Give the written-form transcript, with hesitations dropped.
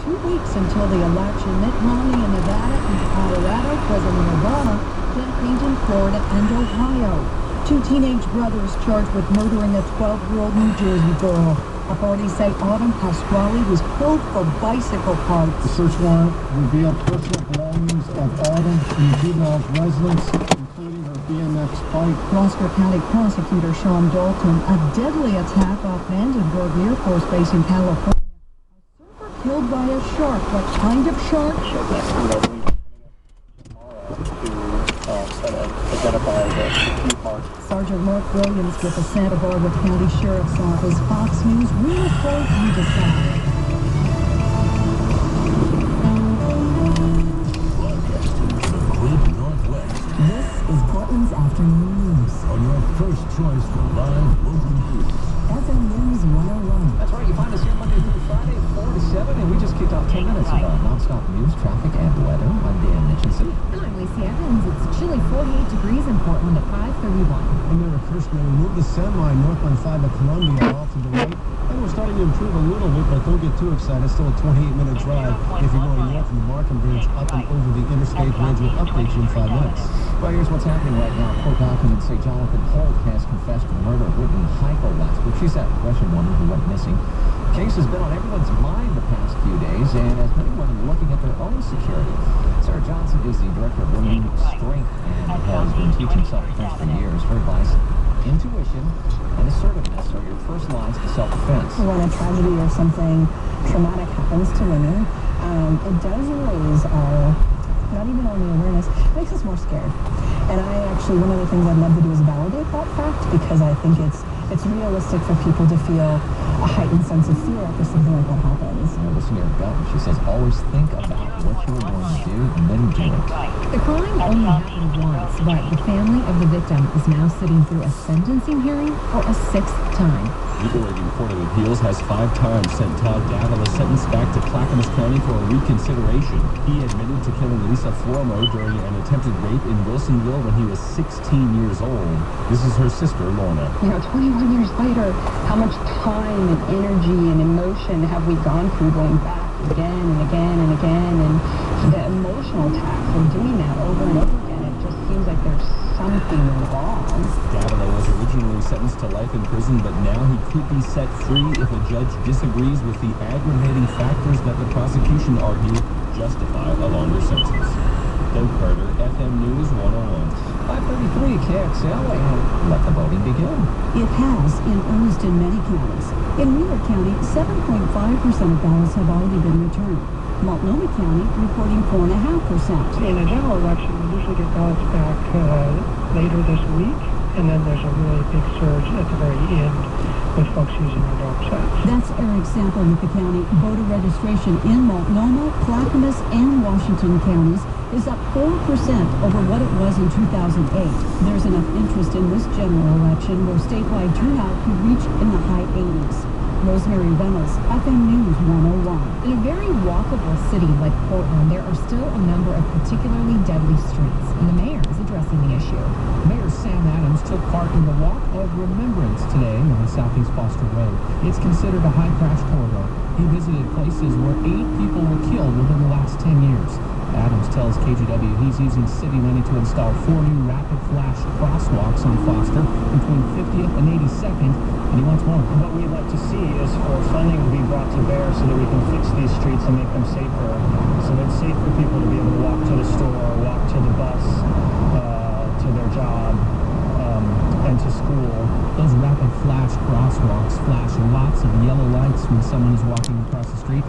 2 weeks until the election. Mitt Romney in Nevada and Colorado, President Obama campaigned in Florida and Ohio. 2 teenage brothers charged with murdering a 12-year-old New Jersey girl. Authorities say Autumn Pasquale was killed for bicycle parts. The search warrant revealed personal belongings of Autumn in the juvenile's residence, including her BMX bike. Gloucester County Prosecutor Sean Dalton, a deadly attack off Vandenberg Air Force Base in California. A surfer killed by a shark. What kind of shark? Sergeant Mark Williams with the Santa Barbara County Sheriff's Office. Fox News, we report, you decide. Broadcasting to the great Northwest. This is Portland's Afternoon News. On your first choice for live local news. FM News 101. That's right, you find us here Monday through Friday, 4 to 7, and we just kicked off 10 minutes of non-stop news, traffic, and weather. I'm Dan Mitchinson. And I'm Lacey Evans. It's chilly 48 degrees in Portland at 5:31. And then at first, we removed the semi northbound 5 at Columbia off to the right. And we're starting to improve a little bit, but don't get too excited. Still a 28-minute drive if you're going north from the Markham Bridge up and over the interstate bridge. We'll update you in 5 minutes. Well, here's what's happening right now. Court documents say Jonathan Holt has confessed to the murder of Whitney Heiko last week. She's that Russian woman who went missing. The case has been on everyone's mind the past few days, and as many women are looking at their own security. Sarah Johnson is the director of Women Strength and has been teaching self-defense for years. Her advice: intuition and assertiveness are your first lines to self-defense. When a tragedy or something traumatic happens to women, it does raise our, not even only awareness, it makes us more scared. And one of the things I'd love to do is validate that fact, because I think it's realistic for people to feel a heightened sense of fear after something like that happens. Listen to her gut. She says, always think about what you're going to do and then do it. The crime only happened once, but the family of the victim is now sitting through a sentencing hearing for a 6th time. The Oregon Court of Appeals has 5 times sent Todd Davila's sentence back to Clackamas County for a reconsideration. He admitted to killing Lisa Flomo during an attempted rape in Wilsonville when he was 16 years old. This is her sister, Lorna. 21 years later, how much time and energy and emotion have we gone through going back again and again and again, and the emotional tax of doing that over and over again, it just seems like there's something wrong. Davila was originally sentenced to life in prison, but now he could be set free if a judge disagrees with the aggravating factors that the prosecution argue justify a longer sentence. Doug Carter, FM News 101. 5:33 KXL, and let the voting begin. It has in earnest in many counties. In Wheeler County, 7.5% of ballots have already been returned. Multnomah County reporting 4.5%. In a general election, we usually get ballots back later this week, and then there's a really big surge at the very end with folks using their dark sites. That's Eric Sample with the county. Voter registration in Multnomah, Clackamas, and Washington counties is up 4% over what it was in 2008. There's enough interest in this general election where statewide turnout could reach in the high 80s. Rosemary Reynolds, FM News 101. In a very walkable city like Portland, there are still a number of particularly deadly streets, and the mayor is addressing the issue. Mayor Sam Adams took part in the Walk of Remembrance today on Southeast Foster Road. It's considered a high-crash corridor. He visited places where 8 people were killed within the last 10 years. Adams tells KGW he's using city money to install 4 new rapid flash crosswalks on Foster between 50th and 82nd, and he wants more. What we'd like to see is for funding to be brought to bear so that we can fix these streets and make them safer, so that it's safe for people to be able to walk to the store, walk to the bus, to their job, and to school. Those rapid flash crosswalks flash lots of yellow lights when someone is walking across the street.